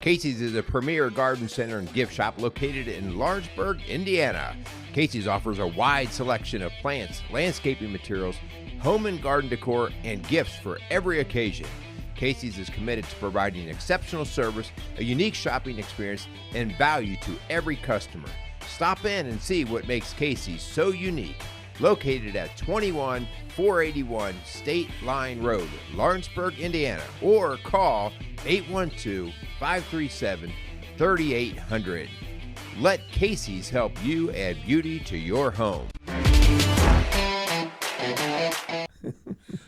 Casey's is a premier garden center and gift shop located in Lawrenceburg, Indiana. Casey's offers a wide selection of plants, landscaping materials, home and garden decor, and gifts for every occasion. Casey's is committed to providing exceptional service, a unique shopping experience, and value to every customer. Stop in and see what makes Casey's so unique. Located at 21481 State Line Road, Lawrenceburg, Indiana, or call 812-537-3800. Let Casey's help you add beauty to your home.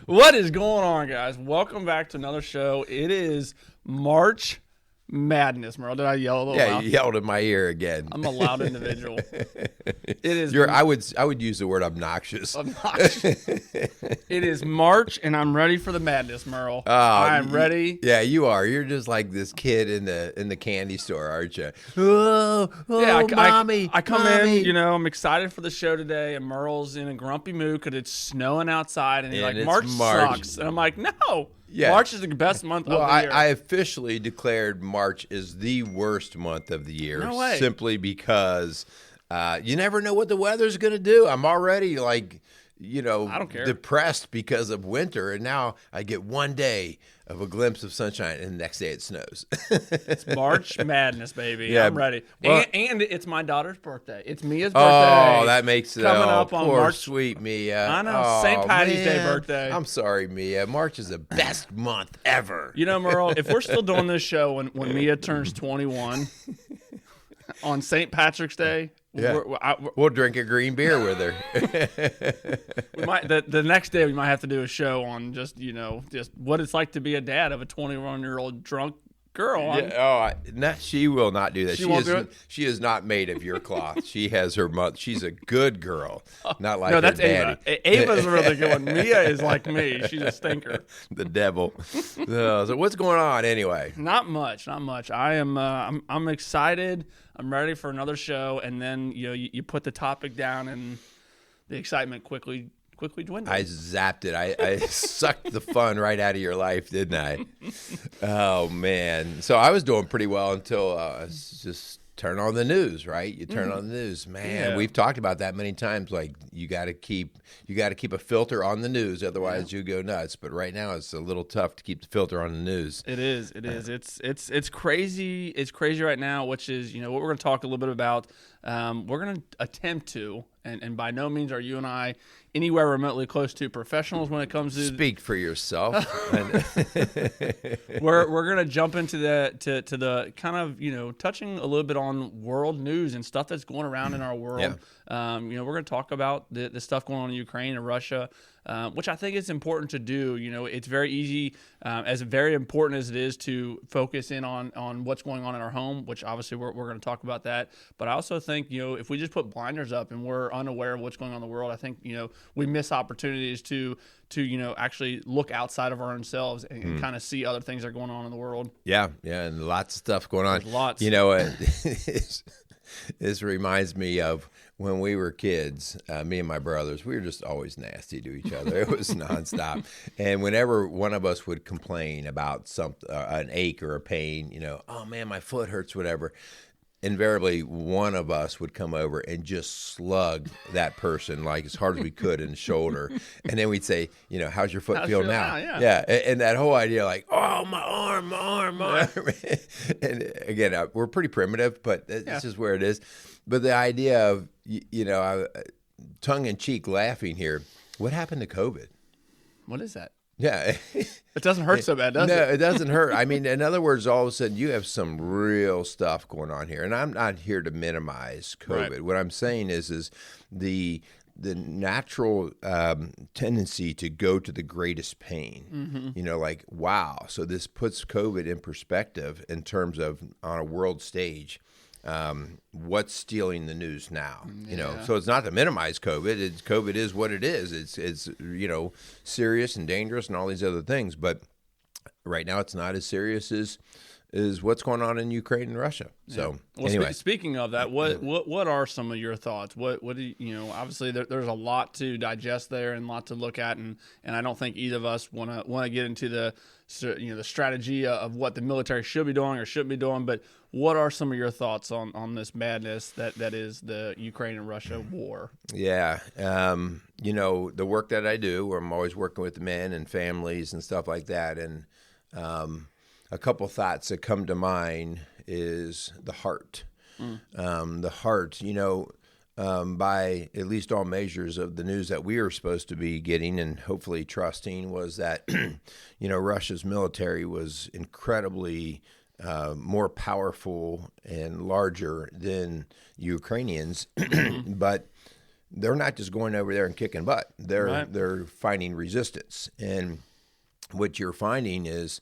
What is going on, guys? Welcome back to another show. It is March Madness, Merle. Did I yell a little loud? Yeah, you yelled in my ear again. I'm a loud individual. It is. I would use the word obnoxious. Obnoxious. It is March, and I'm ready for the madness, Merle. I'm ready. Yeah, you are. You're just like this kid in the candy store, aren't you? Oh, mommy. I come in, I'm excited for the show today, and Merle's in a grumpy mood because it's snowing outside, and he's like, March sucks. And I'm like, no. Yeah. March is the best month of the year. I officially declared March is the worst month of the year. No way. Simply because you never know what the weather's going to do. I'm already I don't care. Depressed because of winter, and now I get one day of a glimpse of sunshine, and the next day it snows. It's March Madness, baby. Yeah, I'm ready. Well, and it's my daughter's birthday. It's Mia's birthday. Oh, that makes it coming up on poor March. Sweet Mia. I know. St. Patty's Day birthday. I'm sorry, Mia. March is the best month ever. Merle, if we're still doing this show when Mia turns 21 on St. Patrick's Day, yeah. We'll drink a green beer with her. We might the next day we might have to do a show on just what it's like to be a dad of a 21-year-old drunk girl. Yeah, she will not do that. She is not made of your cloth. She has her mother. She's a good girl, not like no, that's her daddy. Ava. Ava's a really good one. Mia is like me. She's a stinker. The devil. So what's going on anyway? Not much. I am. I'm excited. I'm ready for another show, and then you put the topic down, and the excitement quickly dwindled. I zapped it. I sucked the fun right out of your life, didn't I? Oh man! So I was doing pretty well until just turn on the news. Right? You turn on the news, man. Yeah. We've talked about that many times. Like you got to keep a filter on the news, otherwise you go nuts. But right now it's a little tough to keep the filter on the news. It is. It's crazy. It's crazy right now, which is what we're going to talk a little bit about. We're going to attempt to, and by no means are you and I anywhere remotely close to professionals when it comes to speak for yourself. We're going to jump into the kind of touching a little bit on world news and stuff that's going around in our world. Yeah. We're going to talk about the stuff going on in Ukraine and Russia, which I think is important to do. It's very easy, as very important as it is to focus in on what's going on in our home, which obviously we're going to talk about that. But I also think, if we just put blinders up and we're unaware of what's going on in the world, I think, we miss opportunities to actually look outside of our own selves and kind of see other things that are going on in the world. Yeah, and lots of stuff going on. There's lots. This reminds me of when we were kids, me and my brothers, we were just always nasty to each other. It was nonstop. And whenever one of us would complain about something, an ache or a pain, oh man, my foot hurts, whatever, invariably one of us would come over and just slug that person like as hard as we could in the shoulder. And then we'd say, how's your foot feel now? Yeah. And that whole idea like, oh, my arm. Yeah. And again, we're pretty primitive, but this is where it is. But the idea of, tongue-in-cheek laughing here, what happened to COVID? What is that? Yeah. It doesn't hurt so bad, does it? No, it doesn't hurt. I mean, in other words, all of a sudden you have some real stuff going on here. And I'm not here to minimize COVID. Right. What I'm saying is the natural tendency to go to the greatest pain, like, wow. So this puts COVID in perspective in terms of on a world stage. What's stealing the news now? So it's not to minimize COVID. COVID is what it is. It's serious and dangerous and all these other things. But right now, it's not as serious as is what's going on in Ukraine and Russia. So well, anyway, speaking of that, what are some of your thoughts? What do obviously there's a lot to digest there and a lot to look at, and I don't think either of us want to get into the the strategy of what the military should be doing or shouldn't be doing. But what are some of your thoughts on this madness that is the Ukraine and Russia war? Yeah, the work that I do, where I'm always working with men and families and stuff like that, and a couple thoughts that come to mind is the heart. The heart, by at least all measures of the news that we are supposed to be getting and hopefully trusting, was that, Russia's military was incredibly more powerful and larger than Ukrainians, but they're not just going over there and kicking butt. They're finding resistance. And what you're finding is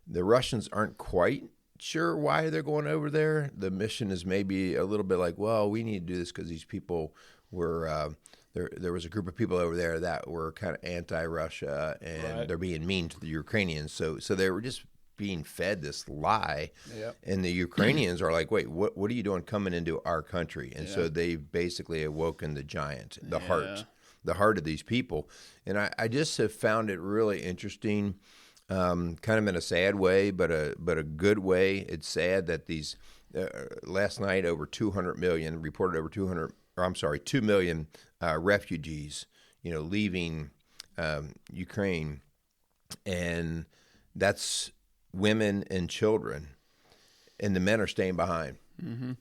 the Russians aren't quite sure why they're going over there. The mission is maybe a little bit like, well, we need to do this because these people were there was a group of people over there that were kind of anti-Russia, and they're being mean to the Ukrainians. So they were just being fed this lie. Yep. And the Ukrainians are like, wait, what are you doing coming into our country? And so they basically awoken the giant, the heart of these people. And I just have found it really interesting. Kind of in a sad way, but a good way. It's sad that these last night over 200 million reported over 2 million refugees, leaving Ukraine, and that's women and children, and the men are staying behind,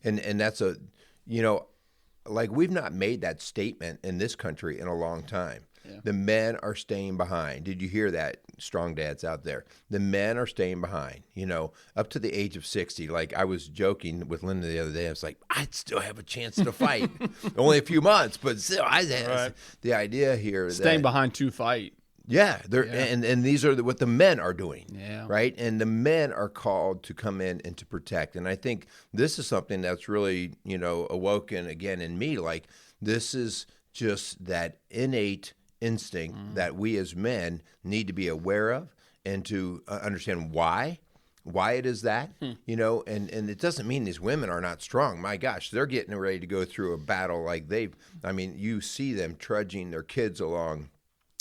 and that's like we've not made that statement in this country in a long time. Yeah. The men are staying behind. Did you hear that, strong dads out there? The men are staying behind, up to the age of 60. Like I was joking with Linda the other day. I was like, I'd still have a chance to fight. Only a few months, but still, the idea here is staying behind to fight. Yeah, and these are what the men are doing, right? And the men are called to come in and to protect. And I think this is something that's really, awoken again in me. Like this is just that innate instinct that we as men need to be aware of and to understand why it is that, and it doesn't mean these women are not strong. My gosh, they're getting ready to go through a battle like you see them trudging their kids along,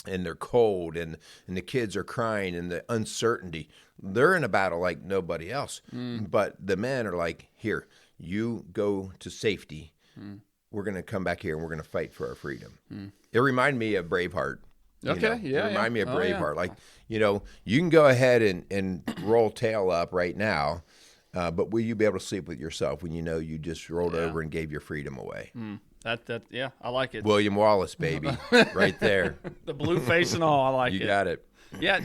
and they're cold, and the kids are crying, and the uncertainty. They're in a battle like nobody else. But the men are like, here, you go to safety. We're going to come back here, and we're going to fight for our freedom. It reminded me of Braveheart. Okay, It reminded me of Braveheart. Like, you can go ahead and roll tail up right now, but will you be able to sleep with yourself when you just rolled over and gave your freedom away? I like it. William Wallace, baby, right there. The blue face and all, I like it. You got it. Yeah,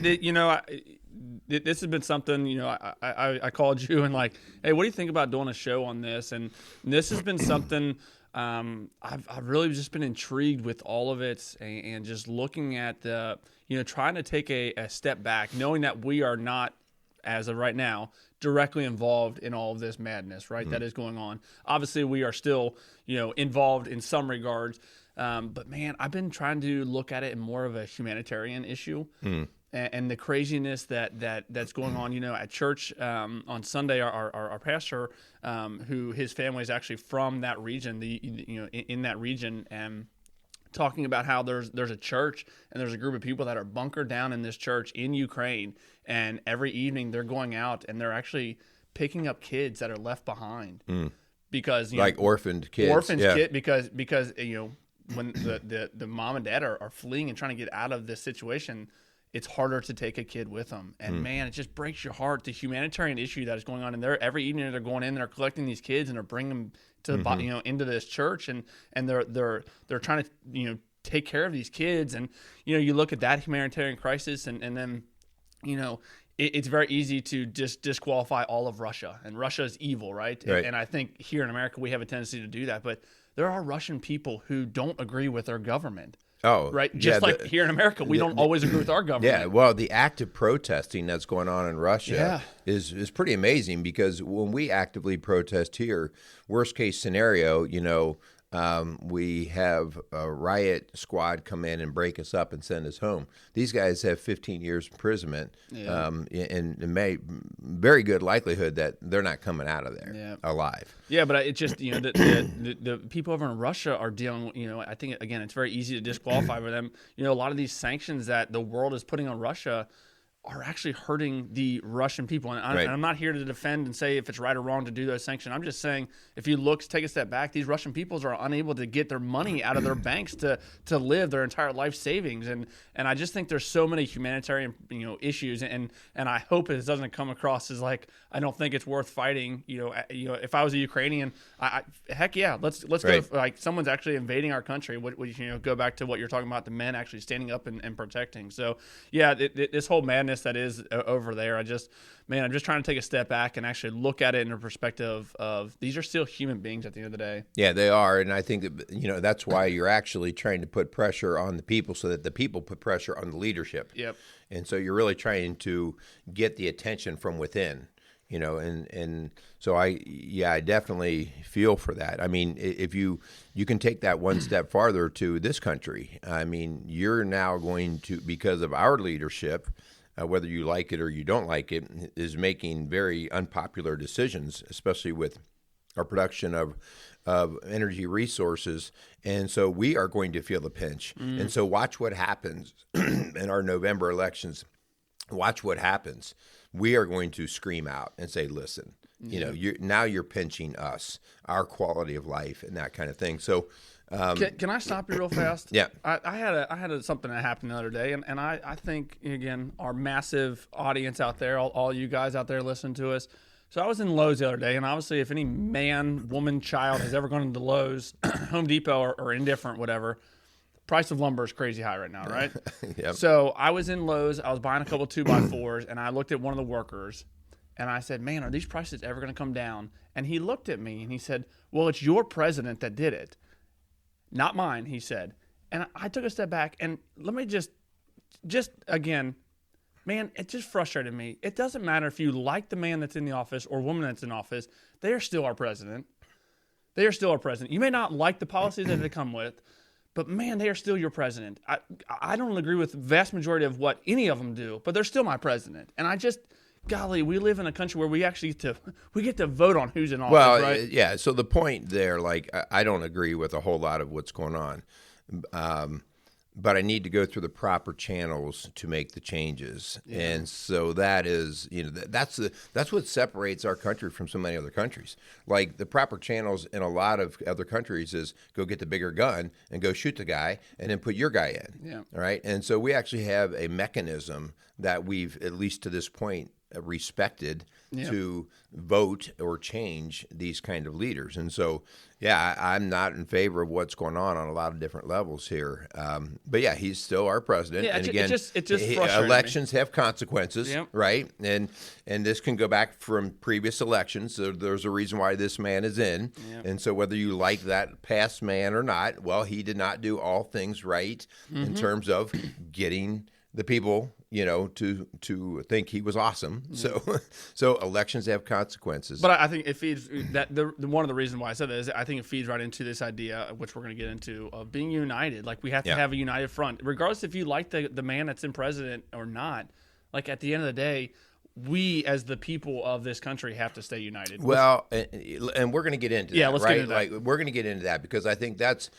this has been something, I called you and like, hey, what do you think about doing a show on this? And this has been something I've really just been intrigued with all of it, and just looking at trying to take a step back, knowing that we are not, as of right now, directly involved in all of this madness, right? That is going on. Obviously, we are still, involved in some regards. But man, I've been trying to look at it in more of a humanitarian issue. And the craziness that's going on, at church on Sunday, our pastor, who his family is actually from that region, in that region, and talking about how there's a church and there's a group of people that are bunkered down in this church in Ukraine, and every evening they're going out and they're actually picking up kids that are left behind because orphaned kids, because when the mom and dad are fleeing and trying to get out of this situation, it's harder to take a kid with them. And man, it just breaks your heart, the humanitarian issue that is going on. And every evening they're going in, they're collecting these kids and they're bringing them to the into this church, and they're trying to take care of these kids. And you look at that humanitarian crisis, and then it's very easy to just disqualify all of Russia, and Russia is evil, right? And I think here in America we have a tendency to do that, but there are Russian people who don't agree with their government. Oh, right. Just like here in America, we don't always agree with our government. Yeah. Well, the active protesting that's going on in Russia is pretty amazing, because when we actively protest here, worst case scenario, we have a riot squad come in and break us up and send us home. These guys have 15 years imprisonment, and may very good likelihood that they're not coming out of there alive. Yeah, but it just, the people over in Russia are dealing, I think, again, it's very easy to disqualify for them. A lot of these sanctions that the world is putting on Russia are actually hurting the Russian people. And I'm not here to defend and say if it's right or wrong to do those sanctions. I'm just saying if you take a step back, these Russian peoples are unable to get their money out of their banks to live their entire life savings. And I just think there's so many humanitarian issues. And I hope it doesn't come across as like I don't think it's worth fighting. If I was a Ukrainian, heck yeah, let's go. Like someone's actually invading our country. Go back to what you're talking about, the men actually standing up and protecting. So yeah, this whole madness that is over there. I'm just trying to take a step back and actually look at it in a perspective of these are still human beings at the end of the day. Yeah, they are. And I think that, that's why you're actually trying to put pressure on the people so that the people put pressure on the leadership. Yep. And so you're really trying to get the attention from within, and so I definitely feel for that. I mean, if you can take that one step farther to this country, I mean, you're now going to, because of our leadership, whether you like it or you don't like it, is making very unpopular decisions, especially with our production of energy resources. And so we are going to feel the pinch. And so watch what happens in our November elections. Watch what happens. We are going to scream out and say, listen, you're pinching us, our quality of life and that kind of thing. So can I stop you real fast? Yeah. I had something that happened the other day, and I think, again, our massive audience out there, all you guys out there listening to us. So I was in Lowe's the other day, and obviously if any man, woman, child has ever gone into Lowe's, Home Depot, or indifferent, whatever, price of lumber is crazy high right now, right? Yep. So I was in Lowe's. I was buying a couple 2x4s, and I looked at one of the workers, and I said, man, are these prices ever going to come down? And he looked at me, and he said, well, it's your president that did it. Not mine, he said. And I took a step back, and let me just again, man, it just frustrated me. It doesn't matter if you like the man that's in the office or woman that's in office. They are still our president. They are still our president. You may not like the policies that they come with, but, man, they are still your president. I don't agree with the vast majority of what any of them do, but they're still my president. And I just – golly, we live in a country where we actually get to vote on who's in office, right? Yeah. So the point there, like, I don't agree with a whole lot of what's going on, but I need to go through the proper channels to make the changes, and so that is, that's what separates our country from so many other countries. Like the proper channels in a lot of other countries is go get the bigger gun and go shoot the guy, and then put your guy in. Yeah. All right, and so we actually have a mechanism that we've, at least to this point, respected to vote or change these kind of leaders. And so, I'm not in favor of what's going on a lot of different levels here. But he's still our president. Yeah, and again, it just elections have consequences, Yep. right? And this can go back from previous elections. So there's a reason why this man is in. Yep. And so whether you like that past man or not, well, he did not do all things right in terms of getting the people, to think he was awesome. So elections have consequences. But I think it feeds that one of the reasons why I said that is I think it feeds right into this idea, which we're going to get into, of being united. Like we have to have a united front, regardless if you like the man that's in president or not. Like at the end of the day, we as the people of this country have to stay united. Well, and we're going to get into that. Let's right? get into that. Like we're going to get into that because I think that's.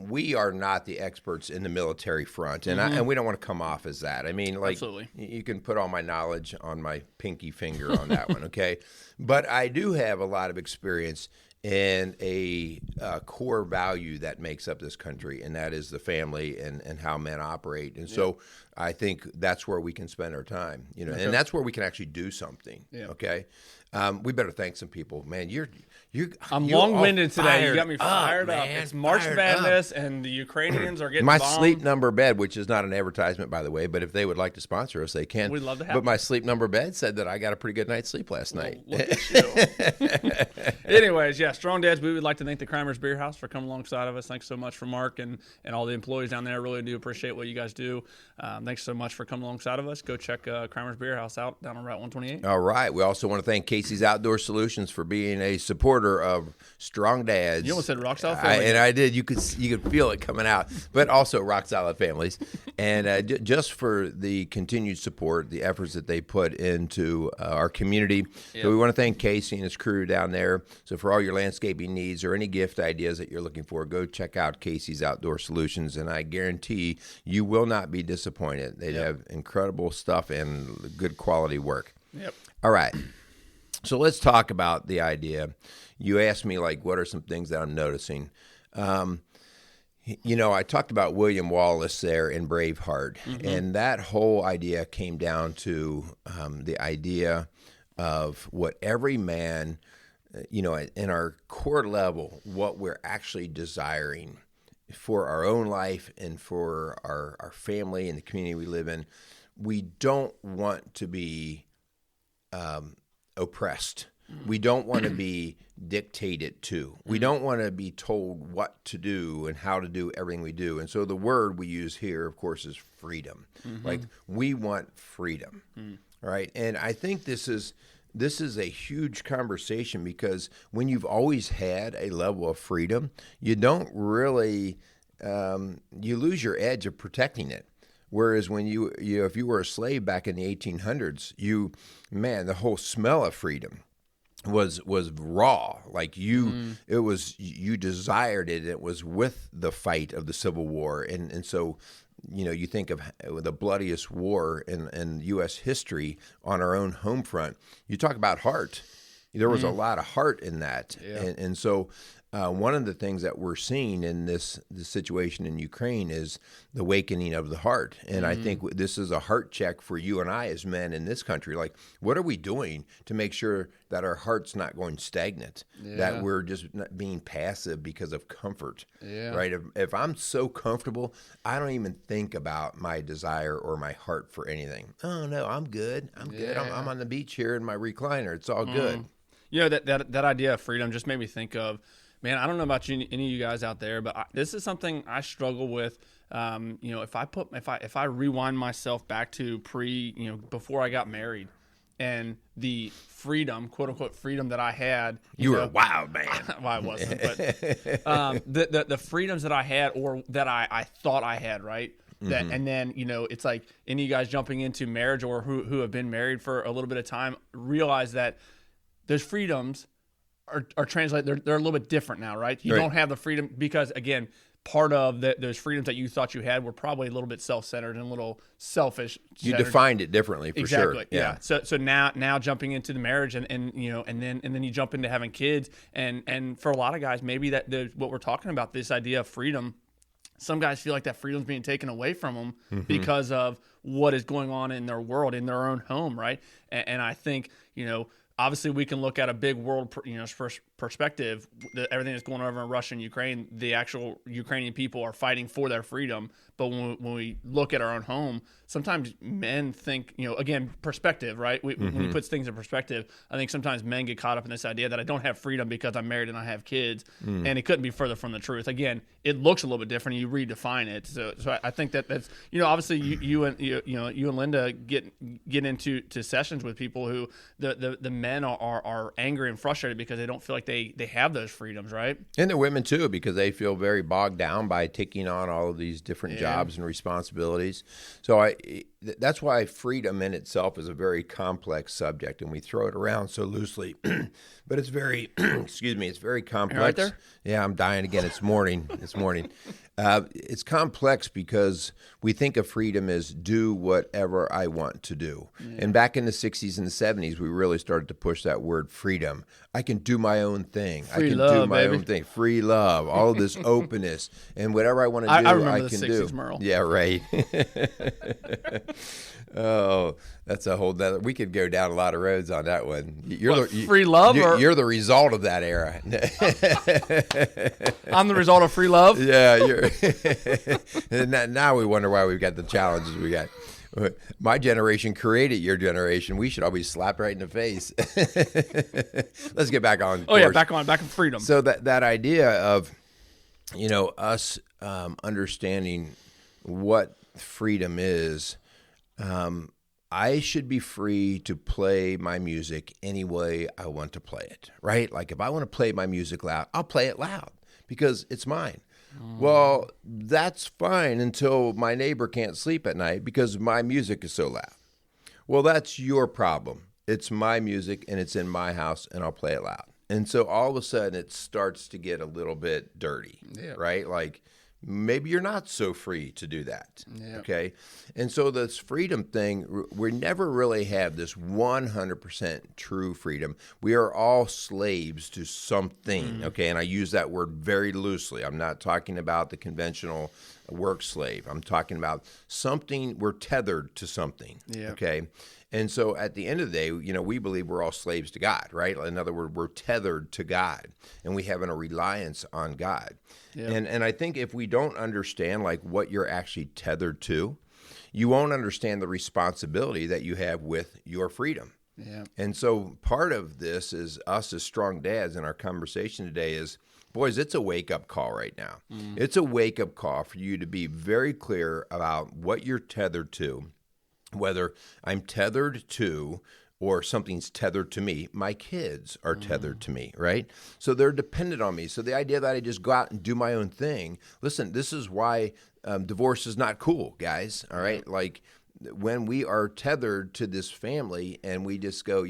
We are not the experts in the military front, and we don't want to come off as that. I mean, like, Absolutely. You can put all my knowledge on my pinky finger on that one, okay? But I do have a lot of experience in a core value that makes up this country, and that is the family and how men operate. And so I think that's where we can spend our time, and that's where we can actually do something, okay? We better thank some people. Man, I'm long-winded today. You got me fired up. It's March Madness, and the Ukrainians are getting my bombed. Sleep Number Bed, which is not an advertisement, by the way, but if they would like to sponsor us, they can. We'd love to have But them. my Sleep Number Bed said that I got a pretty good night's sleep last night. Look at you. Anyways, yeah, Strong Dads, we would like to thank the Crimers Beer House for coming alongside of us. Thanks so much for Mark and all the employees down there. Really do appreciate what you guys do. Thanks so much for coming alongside of us. Go check Crimers Beer House out down on Route 128. All right. We also want to thank Casey's Outdoor Solutions for being a supporter of Strong Dads. You almost said Rock Solid Family. And I did. You could feel it coming out, but also Rock Solid Families. And just for the continued support, the efforts that they put into our community. Yep. So we want to thank Casey and his crew down there. So for all your landscaping needs or any gift ideas that you're looking for, go check out Casey's Outdoor Solutions, and I guarantee you will not be disappointed. They have incredible stuff and good quality work. Yep. All right. So let's talk about the idea. You asked me, like, what are some things that I'm noticing? I talked about William Wallace there in Braveheart, and that whole idea came down to the idea of what every man, in our core level, what we're actually desiring for our own life and for our family and the community we live in. We don't want to be oppressed. We don't want to be dictated to. We don't want to be told what to do and how to do everything we do. And so the word we use here, of course, is freedom. Like, we want freedom, right? And I think this is a huge conversation, because when you've always had a level of freedom, you don't really you lose your edge of protecting it. Whereas when if you were a slave back in the 1800s, the whole smell of freedom was raw. Like you desired it. It was with the fight of the Civil War, and so you think of the bloodiest war in U.S. history on our own home front. You talk about heart. There was a lot of heart in that, and so. One of the things that we're seeing in this situation in Ukraine is the awakening of the heart. And I think this is a heart check for you and I as men in this country. Like, what are we doing to make sure that our heart's not going stagnant, that we're just not being passive because of comfort, right? If I'm so comfortable, I don't even think about my desire or my heart for anything. Oh, no, I'm good. I'm good. I'm on the beach here in my recliner. It's all good. That idea of freedom just made me think of, man, I don't know about any of you guys out there, but this is something I struggle with. If I rewind myself back to before I got married, and the freedom, quote unquote freedom that I had. You were a wild man. Well, I wasn't, but the freedoms that I had, or that I thought I had, right? That, and then it's like any of you guys jumping into marriage or who have been married for a little bit of time realize that those freedoms are translated. They're a little bit different now, right? You don't have the freedom because, again, part of those freedoms that you thought you had were probably a little bit self-centered and a little selfish. You defined it differently, for sure. Exactly. Yeah. So now jumping into the marriage and then you jump into having kids and for a lot of guys, maybe what we're talking about, this idea of freedom, some guys feel like that freedom's being taken away from them because of what is going on in their world, in their own home, right? And I think, obviously, we can look at a big world, perspective. Everything that's going on over in Russia and Ukraine, the actual Ukrainian people are fighting for their freedom. But when we look at our own home, sometimes men think, again, perspective, right? When you put things in perspective, I think sometimes men get caught up in this idea that I don't have freedom because I'm married and I have kids, and it couldn't be further from the truth. Again, it looks a little bit different. You redefine it. So I think that's obviously you and Linda get into sessions with people who the men are angry and frustrated because they don't feel like they have those freedoms, right? And the women too, because they feel very bogged down by taking on all of these different jobs and responsibilities. So that's why freedom in itself is a very complex subject, and we throw it around so loosely. But it's very, it's very complex. You right there? Yeah, I'm dying again. It's morning. It's complex because we think of freedom as do whatever I want to do. Yeah. And back in the 60s and the 70s, we really started to push that word freedom. I can do my own thing. Free love, baby. Own thing. Free love, all of this openness, and whatever I want to do, I can the 60s, do. Merle. Yeah, right. Oh, that's a whole nother. We could go down a lot of roads on that one. Free love? You're the result of that era. I'm the result of free love? Yeah. Now we wonder why we've got the challenges we got. My generation created your generation. We should all be slapped right in the face. Let's get back on course. Yeah, back on freedom. So that idea of, us understanding what freedom is, I should be free to play my music any way I want to play it, right? Like if I want to play my music loud, I'll play it loud because it's mine. Well, that's fine until my neighbor can't sleep at night because my music is so loud. Well, that's your problem. It's my music and it's in my house and I'll play it loud. And so all of a sudden it starts to get a little bit dirty, right? Like maybe you're not so free to do that, okay? And so this freedom thing, we never really have this 100% true freedom. We are all slaves to something, okay? And I use that word very loosely. I'm not talking about the conventional work slave. I'm talking about something, we're tethered to something, okay? And so at the end of the day, we believe we're all slaves to God, right? In other words, we're tethered to God, and we have a reliance on God. Yeah. And I think if we don't understand like what you're actually tethered to, you won't understand the responsibility that you have with your freedom. Yeah. And so part of this is us as strong dads in our conversation today is, boys, it's a wake-up call right now. It's a wake-up call for you to be very clear about what you're tethered to. Whether I'm tethered to or something's tethered to me, my kids are tethered to me, right? So they're dependent on me. So the idea that I just go out and do my own thing, listen, this is why divorce is not cool, guys, all right? Like when we are tethered to this family and we just go,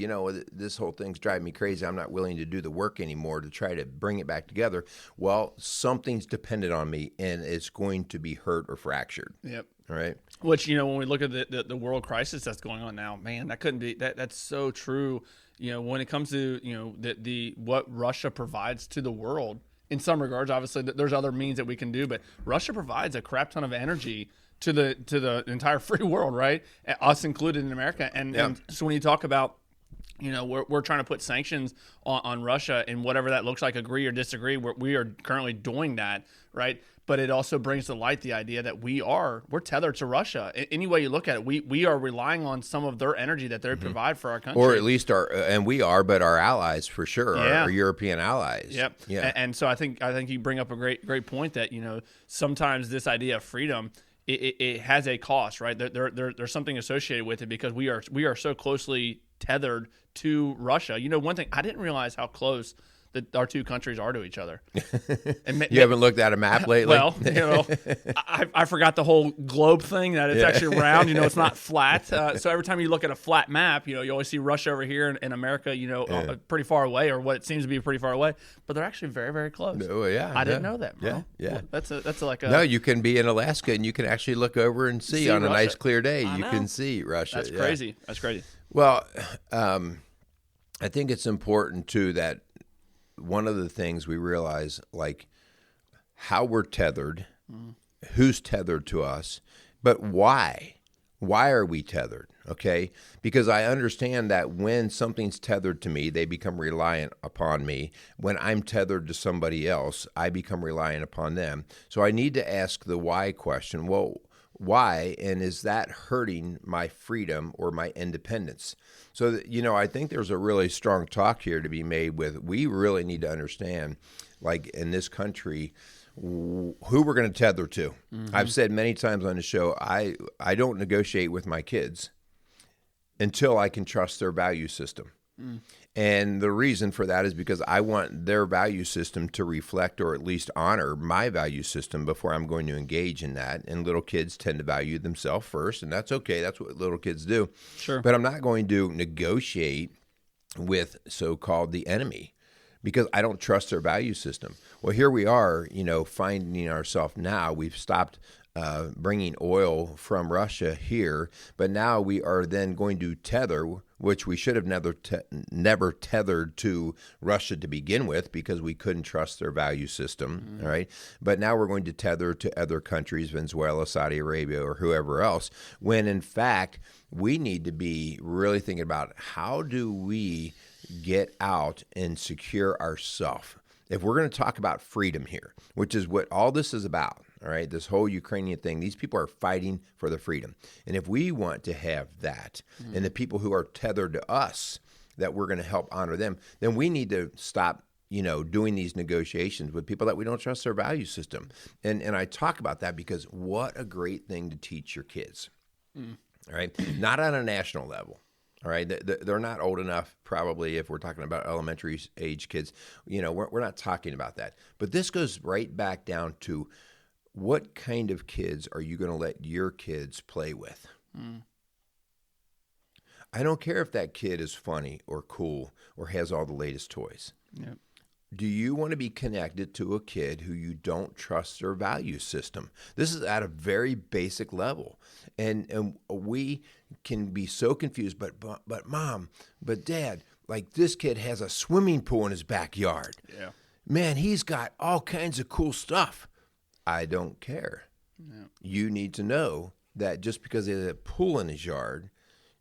this whole thing's driving me crazy. I'm not willing to do the work anymore to try to bring it back together. Well, something's dependent on me and it's going to be hurt or fractured. Yep. All right. Which, when we look at the world crisis that's going on now, man, that couldn't be that's so true. When it comes to, the what Russia provides to the world in some regards, obviously there's other means that we can do, but Russia provides a crap ton of energy to the entire free world, right? Us included in America. And so when you talk about, we're trying to put sanctions on Russia and whatever that looks like, agree or disagree, we are currently doing that, right? But it also brings to light the idea that we're tethered to Russia. Any way you look at it, we are relying on some of their energy that they provide for our country. Or at least our allies for sure, our European allies. Yep. Yeah. And so I think you bring up a great point that, sometimes this idea of freedom, it has a cost, right? There's something associated with it because we are so closely tethered to Russia. One thing, I didn't realize how close that our two countries are to each other. And you haven't looked at a map lately? Well, I forgot the whole globe thing, that it's actually round, it's not flat. So every time you look at a flat map, you always see Russia over here and America, pretty far away, or what it seems to be pretty far away, but they're actually very, very close. Oh, yeah. I didn't know that, bro. Yeah. Well, that's like a... No, you can be in Alaska and you can actually look over and see on Russia. A nice clear day. You can see Russia. That's crazy. That's crazy. Well, I think it's important too that one of the things we realize, like how we're tethered, who's tethered to us, but why? Why are we tethered? Okay? Because I understand that when something's tethered to me, they become reliant upon me. When I'm tethered to somebody else, I become reliant upon them. So I need to ask the why question. Well, why? And is that hurting my freedom or my independence? So, I think there's a really strong talk here to be made with, we really need to understand, like in this country, who we're going to tether to. I've said many times on the show, I don't negotiate with my kids until I can trust their value system. And the reason for that is because I want their value system to reflect or at least honor my value system before I'm going to engage in that. And little kids tend to value themselves first, and that's okay. That's what little kids do. Sure. But I'm not going to negotiate with so-called the enemy because I don't trust their value system. Well, here we are, finding ourselves now. We've stopped bringing oil from Russia here, but now we are then going to tether, which we should have never tethered to Russia to begin with because we couldn't trust their value system, all right? But now we're going to tether to other countries, Venezuela, Saudi Arabia, or whoever else, when in fact we need to be really thinking about how do we get out and secure ourselves. If we're going to talk about freedom here, which is what all this is about, All right, this whole Ukrainian thing, these people are fighting for their freedom. And if we want to have that, and the people who are tethered to us, that we're going to help honor them, then we need to stop, doing these negotiations with people that we don't trust their value system. And I talk about that because what a great thing to teach your kids. All right, not on a national level. All right, they're not old enough, probably, if we're talking about elementary age kids. We're not talking about that. But this goes right back down to what kind of kids are you going to let your kids play with? I don't care if that kid is funny or cool or has all the latest toys. Yep. Do you want to be connected to a kid who you don't trust their value system? This is at a very basic level. And we can be so confused, but mom, but dad, like this kid has a swimming pool in his backyard. Yeah. Man, he's got all kinds of cool stuff. I don't care. Yeah. You need to know that just because there's a pool in his yard,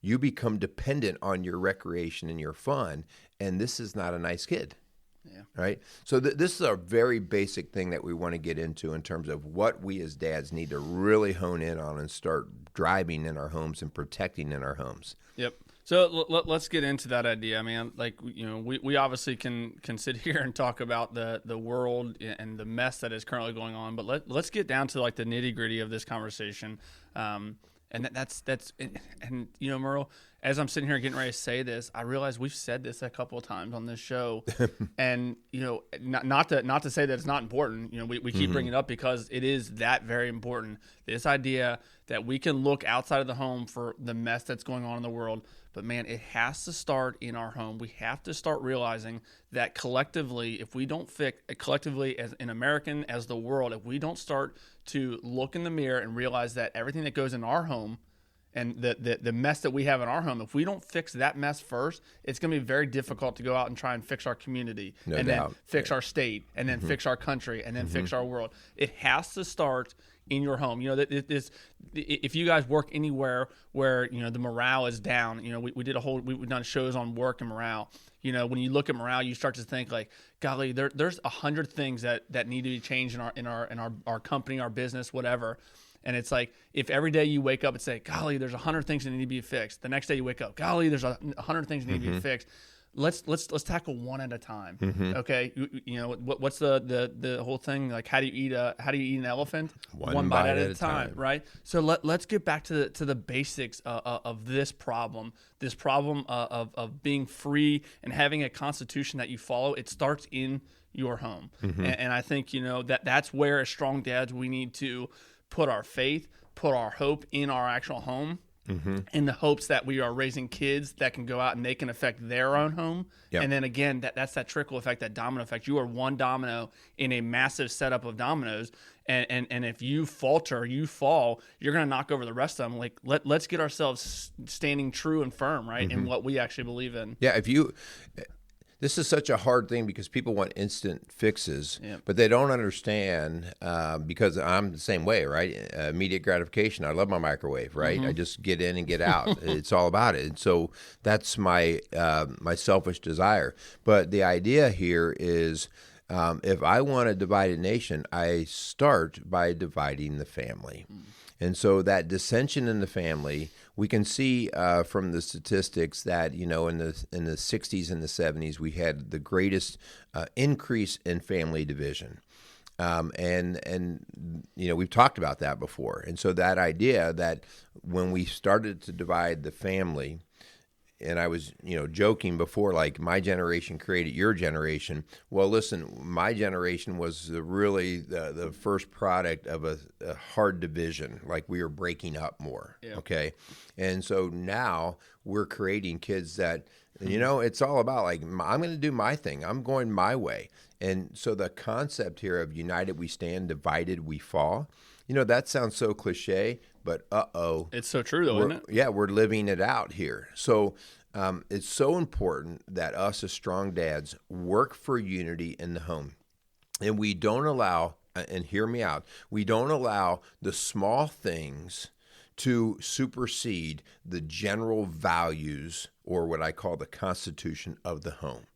you become dependent on your recreation and your fun, and this is not a nice kid. Yeah. Right? So this is a very basic thing that we want to get into in terms of what we as dads need to really hone in on and start driving in our homes and protecting in our homes. Yep. So let's get into that idea, man. Like, we obviously can sit here and talk about the world and the mess that is currently going on, but let's get down to like the nitty gritty of this conversation. And that's Merle, as I'm sitting here getting ready to say this, I realize we've said this a couple of times on this show, and not to say that it's not important. We keep bringing it up because it is that very important. This idea that we can look outside of the home for the mess that's going on in the world, but man, it has to start in our home. We have to start realizing that collectively, if we don't fix collectively as an American, as the world, if we don't start to look in the mirror and realize that everything that goes in our home and the mess that we have in our home, if we don't fix that mess first, it's going to be very difficult to go out and try and fix our community, No doubt. Then fix our state, and then fix our country, and then fix our world. It has to start in your home. If you guys work anywhere where the morale is down, we've done shows on work and morale. When you look at morale, you start to think like, golly, there's 100 things that need to be changed in our company, our business, whatever. And it's like, if every day you wake up and say, golly, there's 100 things that need to be fixed. The next day you wake up, golly, there's 100 things that need to be fixed. Let's tackle one at a time. Okay. What's the whole thing? Like, how do you eat an elephant? One bite at a time. Right. So let's get back to the basics of this problem of being free and having a constitution that you follow. It starts in your home. And I think, that's where as strong dads, we need to put our faith, put our hope in our actual home, in the hopes that we are raising kids that can go out and they can affect their own home. Yep. And then again, that's that trickle effect, that domino effect. You are one domino in a massive setup of dominoes. And if you falter, you fall, you're going to knock over the rest of them. Like, let's get ourselves standing true and firm, right, in what we actually believe in. Yeah, this is such a hard thing because people want instant fixes, Yep. but they don't understand because I'm the same way, right? Immediate gratification. I love my microwave, right? I just get in and get out. It's all about it. And so that's my selfish desire. But the idea here is if I want a divided nation, I start by dividing the family. And so that dissension in the family, we can see from the statistics that in the 60s and the 70s we had the greatest increase in family division, and we've talked about that before. And so that idea that when we started to divide the family, and I was, joking before, like my generation created your generation. Well, listen, my generation was really the first product of a hard division, like we were breaking up more, okay? And so now we're creating kids that, it's all about like, I'm going to do my thing. I'm going my way. And so the concept here of united we stand, divided we fall, that sounds so cliche, but it's so true though, isn't it? Yeah, we're living it out here. So it's so important that us as strong dads work for unity in the home. And we don't allow, and hear me out, we don't allow the small things to supersede the general values or what I call the constitution of the home.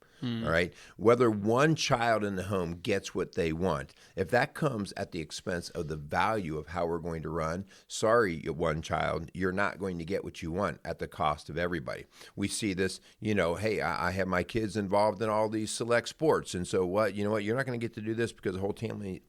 All right. Whether one child in the home gets what they want, if that comes at the expense of the value of how we're going to run, sorry, one child, you're not going to get what you want at the cost of everybody. We see this, hey, I have my kids involved in all these select sports. And so you're not going to get to do this because the whole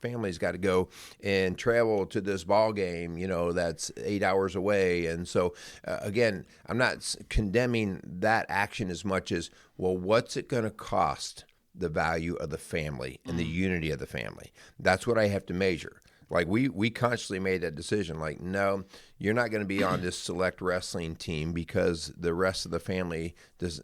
family's got to go and travel to this ball game, that's 8 hours away. And so, again, I'm not condemning that action as much as, well, what's it going to cost the value of the family and the unity of the family? That's what I have to measure. Like we consciously made that decision. Like, no, you're not going to be on this select wrestling team because the rest of the family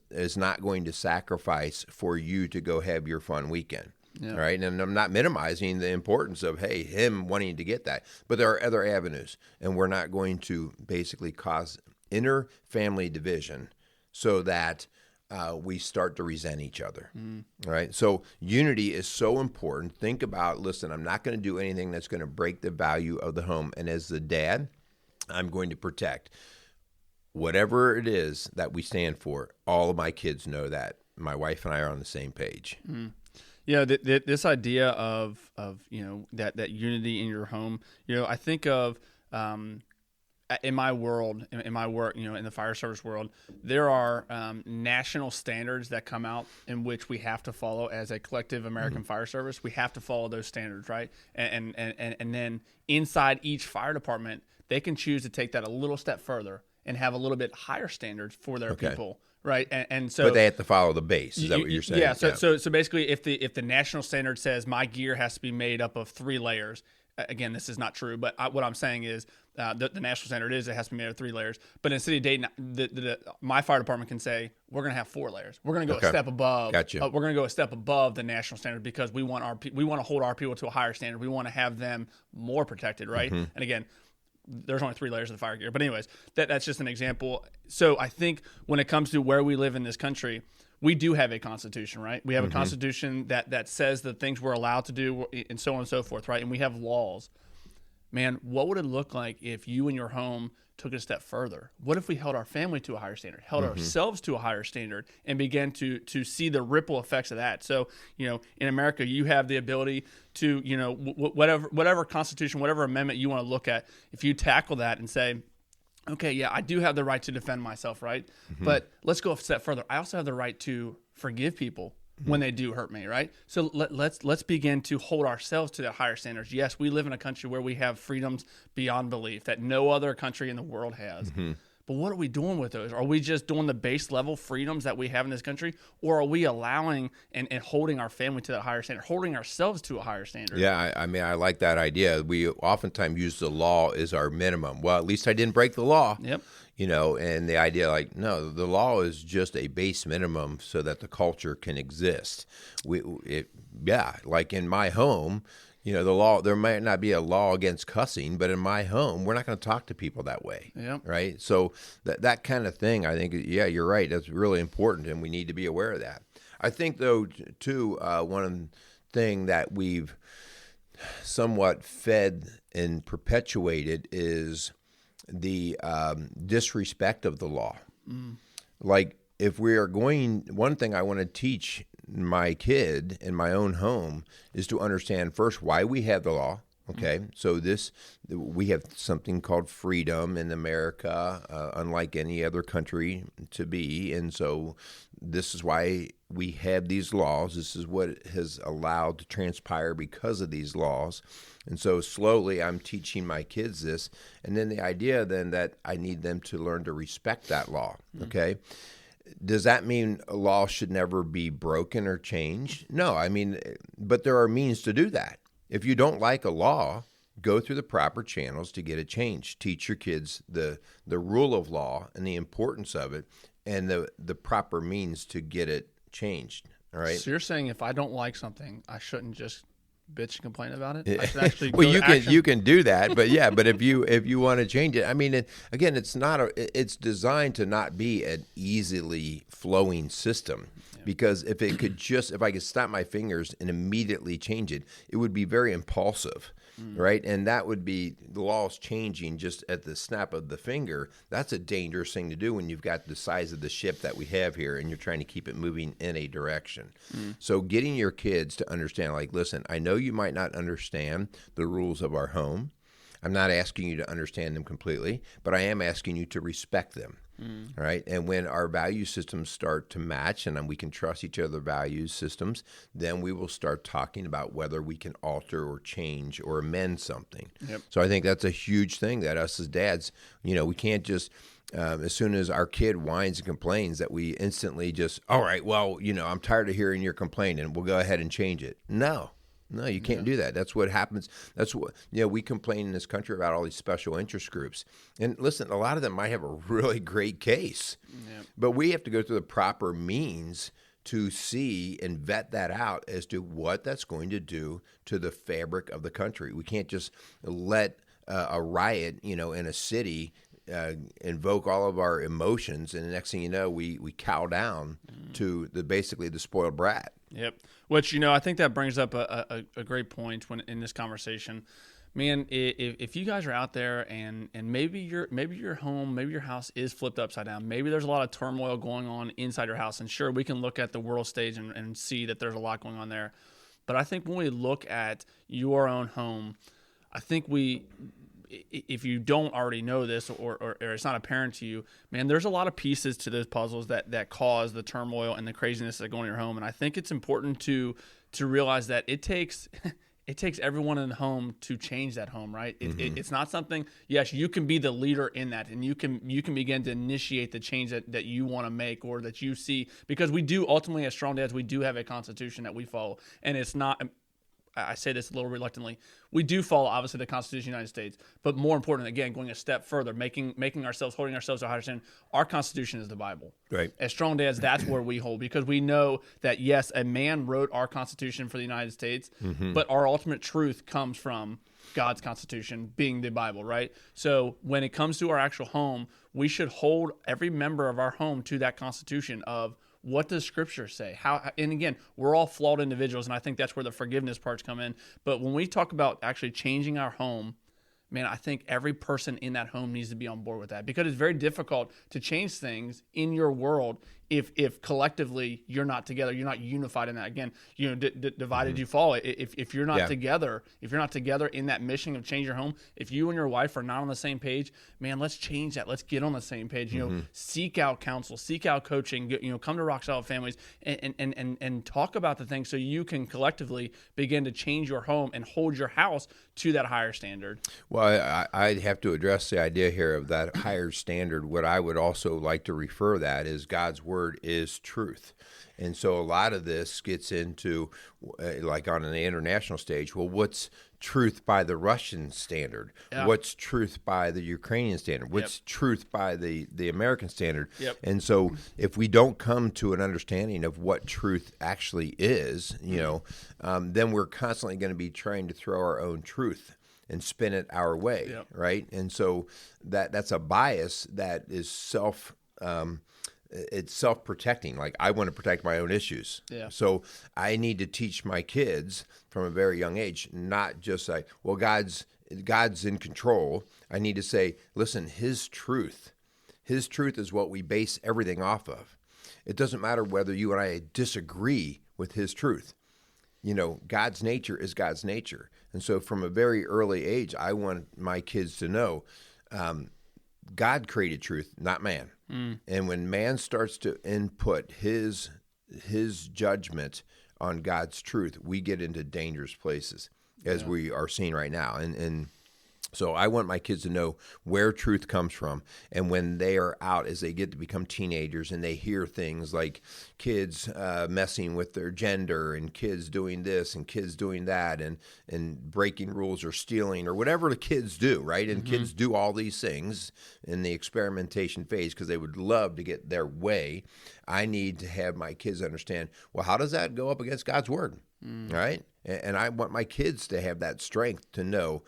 is not going to sacrifice for you to go have your fun weekend. Yeah. Right. And I'm not minimizing the importance of, hey, him wanting to get that. But there are other avenues, and we're not going to basically cause inner family division so that we start to resent each other. Right. So unity is so important. Think about, listen, I'm not going to do anything that's going to break the value of the home. And as the dad, I'm going to protect whatever it is that we stand for. All of my kids know that. My wife and I are on the same page. This idea of that unity in your home. I think of in my world, in my work, in the fire service world, there are national standards that come out in which we have to follow as a collective American fire service. We have to follow those standards, right? And then inside each fire department, they can choose to take that a little step further and have a little bit higher standards for their people. Right, and so, but they have to follow the base. Is that what you're saying? Yeah. So basically, if the national standard says my gear has to be made up of 3 layers, again, this is not true. But what I'm saying is, the national standard is it has to be made of 3 layers. But in the city of Dayton, my fire department can say we're going to have 4 layers. We're going to go a step above. Gotcha. We're going to go a step above the national standard because we want to hold our people to a higher standard. We want to have them more protected, right? And again, there's only 3 layers of the fire gear. But anyways, that's just an example. So I think when it comes to where we live in this country, we do have a constitution, right? We have a constitution that says the things we're allowed to do and so on and so forth, right? And we have laws. Man, what would it look like if you and your home took it a step further? What if we held our family to a higher standard, held ourselves to a higher standard, and began to see the ripple effects of that? So, in America, you have the ability to, whatever constitution, whatever amendment you want to look at, if you tackle that and say, okay, yeah, I do have the right to defend myself, right? But let's go a step further. I also have the right to forgive people when they do hurt me, right? So let's begin to hold ourselves to the higher standards. Yes, we live in a country where we have freedoms beyond belief that no other country in the world has. But what are we doing with those? Are we just doing the base level freedoms that we have in this country? Or are we allowing and holding our family to that higher standard, holding ourselves to a higher standard? Yeah, I mean, I like that idea. We oftentimes use the law as our minimum. Well, at least I didn't break the law. Yep. And the idea no, the law is just a base minimum so that the culture can exist. Like in my home, the law, there might not be a law against cussing, but in my home, we're not going to talk to people that way. Yep. Right. So that kind of thing, I think, yeah, you're right. That's really important. And we need to be aware of that. I think, though, too, one thing that we've somewhat fed and perpetuated is the disrespect of the law. Like, if we are one thing I want to teach my kid in my own home is to understand first why we have the law. Okay, so we have something called freedom in America, unlike any other country to be, and so this is why we have these laws. This is what has allowed to transpire because of these laws. And so slowly I'm teaching my kids this, and then the idea then that I need them to learn to respect that law, okay? Does that mean a law should never be broken or changed? No, I mean, but there are means to do that. If you don't like a law, go through the proper channels to get it changed. Teach your kids the rule of law and the importance of it and the proper means to get it changed, all right? So you're saying if I don't like something, I shouldn't just bitch and complain about it. I should actually well, go to action. you can do that, but yeah, but if you want to change it, I mean, again, it's designed to not be an easily flowing system. Because if I could snap my fingers and immediately change it, it would be very impulsive, right? And that would be the laws changing just at the snap of the finger. That's a dangerous thing to do when you've got the size of the ship that we have here and you're trying to keep it moving in a direction. So getting your kids to understand, like, listen, I know you might not understand the rules of our home. I'm not asking you to understand them completely, but I am asking you to respect them. All right. And when our value systems start to match and we can trust each other's value systems, then we will start talking about whether we can alter or change or amend something. Yep. So I think that's a huge thing that us as dads, we can't just, as soon as our kid whines and complains, that we instantly just, all right, well, I'm tired of hearing your complaint and we'll go ahead and change it. No, you can't do that. That's what happens. That's what, we complain in this country about all these special interest groups. And listen, a lot of them might have a really great case, but we have to go through the proper means to see and vet that out as to what that's going to do to the fabric of the country. We can't just let a riot, in a city invoke all of our emotions, and the next thing you know, we cow down to basically the spoiled brat. Yep. Which, I think that brings up a great point when in this conversation. Man, if you guys are out there and maybe your home, maybe your house is flipped upside down, maybe there's a lot of turmoil going on inside your house, and sure, we can look at the world stage and see that there's a lot going on there. But I think when we look at your own home, I think if you don't already know this or it's not apparent to you, man, there's a lot of pieces to those puzzles that cause the turmoil and the craziness that go in your home. And I think it's important to realize that it takes everyone in the home to change that home, right? It's not something, yes, you can be the leader in that, and you can begin to initiate the change that you want to make or that you see, because we do ultimately, as strong dads, we do have a constitution that we follow. And it's not, I say this a little reluctantly, we do follow, obviously, the Constitution of the United States. But more important, again, going a step further, holding ourselves to a higher standard, our Constitution is the Bible. Right. As strong dads, that's where we hold, because we know that, yes, a man wrote our Constitution for the United States, but our ultimate truth comes from God's Constitution, being the Bible, right? So when it comes to our actual home, we should hold every member of our home to that Constitution of, what does Scripture say? And again, we're all flawed individuals, and I think that's where the forgiveness parts come in. But when we talk about actually changing our home, man, I think every person in that home needs to be on board with that, because it's very difficult to change things in your world if collectively you're not together, you're not unified in that. Again, divided you fall. If you're not together, in that mission of change your home, if you and your wife are not on the same page, man, let's change that. Let's get on the same page. Seek out counsel, seek out coaching. Come to Rock Solid Families and talk about the things so you can collectively begin to change your home and hold your house to that higher standard. Well, I'd have to address the idea here of that higher standard. What I would also like to refer that is God's word is truth. And so a lot of this gets into, like on an international stage, well, what's truth by the Russian standard? Yeah. What's truth by the Ukrainian standard? What's truth by the American standard? Yep. And so if we don't come to an understanding of what truth actually is, then we're constantly going to be trying to throw our own truth and spin it our way, right? And so that's a bias that is it's self-protecting. Like, I want to protect my own issues. Yeah. So I need to teach my kids from a very young age, not just say, well, God's in control. I need to say, listen, His truth is what we base everything off of. It doesn't matter whether you and I disagree with His truth. God's nature is God's nature. And so from a very early age, I want my kids to know God created truth, not man. And when man starts to input his judgment on God's truth, we get into dangerous places, as we are seeing right now. And So I want my kids to know where truth comes from. And when they are out, as they get to become teenagers and they hear things like kids messing with their gender and kids doing this and kids doing that and breaking rules or stealing or whatever the kids do, right? And kids do all these things in the experimentation phase because they would love to get their way. I need to have my kids understand, well, how does that go up against God's word, right? And I want my kids to have that strength to know,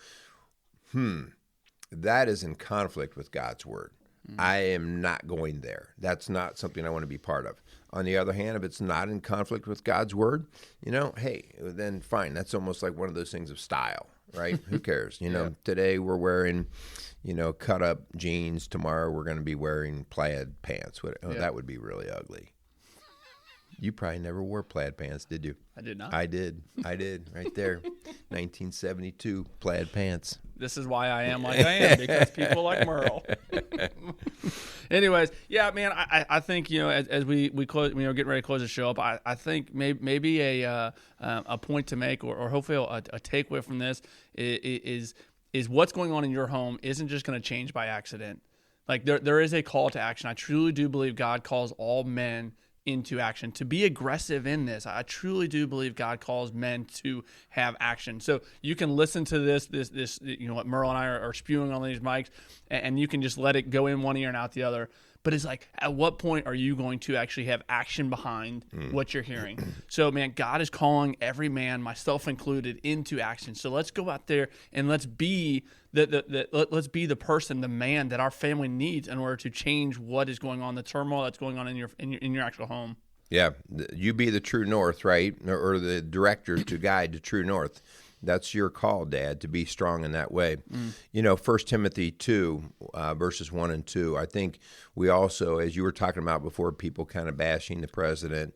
that is in conflict with God's word. I am not going there. That's not something I want to be part of. On the other hand, if it's not in conflict with God's word, hey, then fine. That's almost like one of those things of style, right? Who cares? Today we're wearing, cut up jeans. Tomorrow we're going to be wearing plaid pants. That would be really ugly. You probably never wore plaid pants, did you? I did not. I did. Right there. 1972 plaid pants. This is why I am like I am, because people like Merle. Anyways, yeah, man, I think, as we close, getting ready to close the show up, I think maybe a point to make or hopefully a takeaway from this is what's going on in your home isn't just going to change by accident. Like there is a call to action. I truly do believe God calls all men into action, to be aggressive in this. I truly do believe God calls men to have action. So you can listen to this, what Merle and I are spewing on these mics, and you can just let it go in one ear and out the other. But it's like, at what point are you going to actually have action behind what you're hearing? So, man, God is calling every man, myself included, into action. So let's go out there and let's be let's be the person, the man that our family needs in order to change what is going on, the turmoil that's going on in your actual home. Yeah, you be the true north, right? Or the director to guide to true north. That's your call, Dad, to be strong in that way. 1 Timothy 2, verses 1 and 2, I think we also, as you were talking about before, people kind of bashing the president,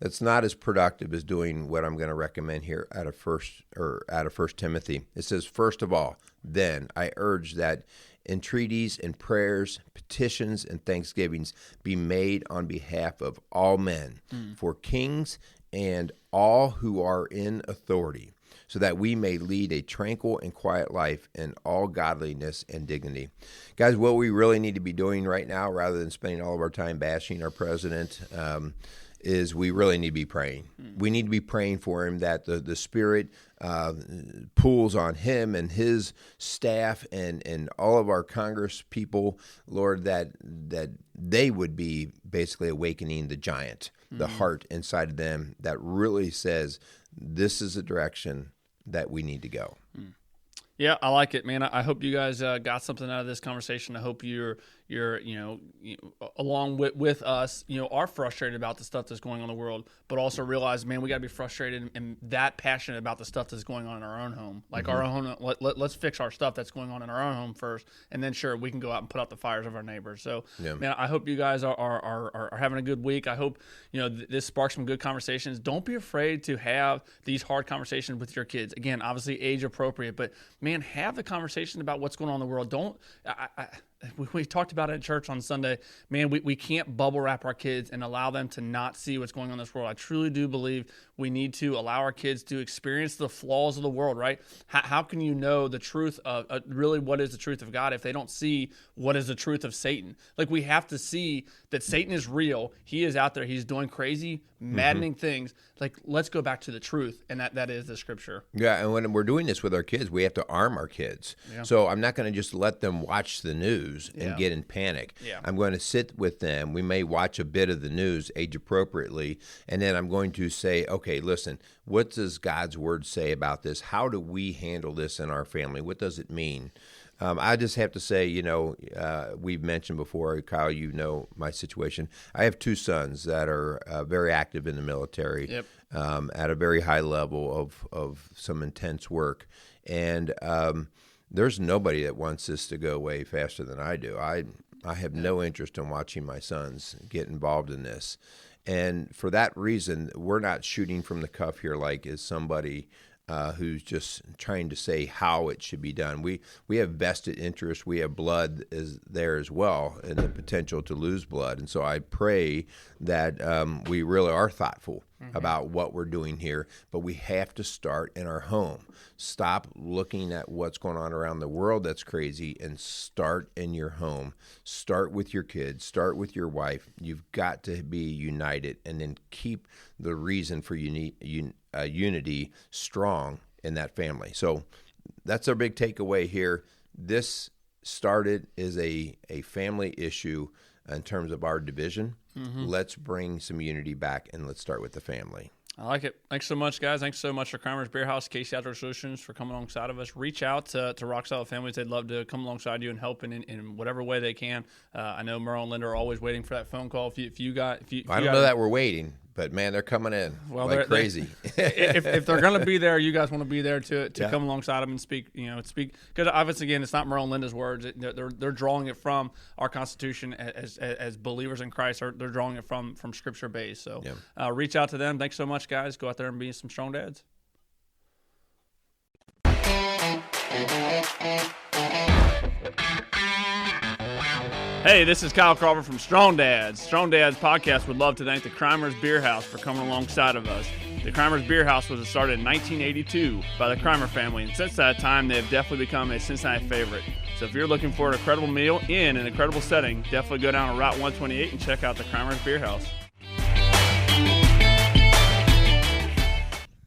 that's not as productive as doing what I'm going to recommend here out of 1 Timothy. It says, first of all, then I urge that entreaties and prayers, petitions and thanksgivings be made on behalf of all men, for kings and all who are in authority, so that we may lead a tranquil and quiet life in all godliness and dignity. Guys, what we really need to be doing right now, rather than spending all of our time bashing our president, is we really need to be praying. We need to be praying for him, that the Spirit pulls on him and his staff and all of our Congress people, Lord, that they would be basically awakening the giant, the heart inside of them that really says, this is the direction that we need to go. Yeah, I like it, man. I hope you guys got something out of this conversation. I hope you're along with us, are frustrated about the stuff that's going on in the world, but also realize, man, we got to be frustrated and that passionate about the stuff that's going on in our own home. Like our own, let's fix our stuff that's going on in our own home first, and then sure, we can go out and put out the fires of our neighbors. So, man, I hope you guys are having a good week. I hope this sparks some good conversations. Don't be afraid to have these hard conversations with your kids. Again, obviously age appropriate, but man, have the conversation about what's going on in the world. Don't. We talked about it at church on Sunday. Man, we can't bubble wrap our kids and allow them to not see what's going on in this world. I truly do believe we need to allow our kids to experience the flaws of the world, right? How can you know the truth of really what is the truth of God if they don't see what is the truth of Satan? Like, we have to see that Satan is real. He is out there. He's doing crazy, maddening things. Like, let's go back to the truth, and that is the scripture. Yeah, and when we're doing this with our kids, we have to arm our kids. Yeah. So I'm not going to just let them watch the news and get in panic. Yeah. I'm going to sit with them. We may watch a bit of the news age appropriately, and then I'm going to say, okay, listen, what does God's word say about this? How do we handle this in our family? What does it mean? I just have to say, we've mentioned before, Kyle, my situation. I have two sons that are very active in the military, at a very high level of some intense work. And there's nobody that wants this to go way faster than I do. I have no interest in watching my sons get involved in this. And for that reason, we're not shooting from the cuff here like is somebody who's just trying to say how it should be done. We have vested interest. We have blood is there as well, and the potential to lose blood. And so I pray that we really are thoughtful about what we're doing here, but we have to start in our home. Stop looking at what's going on around the world that's crazy and start in your home. Start with your kids. Start with your wife. You've got to be united, and then keep the reason for unity strong in that family. So that's our big takeaway here. This started as a family issue in terms of our division. Let's bring some unity back, and let's start with the family. I like it. Thanks so much, guys. Thanks so much for Kramer's Beer House, Casey Outdoor Solutions, for coming alongside of us. Reach out to Rock Solid Families. They'd love to come alongside you and help in whatever way they can. I know Merle and Linda are always waiting for that phone call. I don't know that we're waiting, but man, they're coming in like crazy. If they're going to be there, you guys want to be there to come alongside them and speak. Because obviously, again, it's not Merle and Linda's words. They're drawing it from our Constitution as believers in Christ. They're drawing it from Scripture based. So reach out to them. Thanks so much, guys. Go out there and be some strong dads. Hey, this is Kyle Crawford from Strong Dads. Strong Dads podcast would love to thank the Kramer's Beer House for coming alongside of us. The Kramer's Beer House was started in 1982 by the Kramer family, and since that time, they have definitely become a Cincinnati favorite. So if you're looking for an incredible meal in an incredible setting, definitely go down to Route 128 and check out the Kramer's Beer House.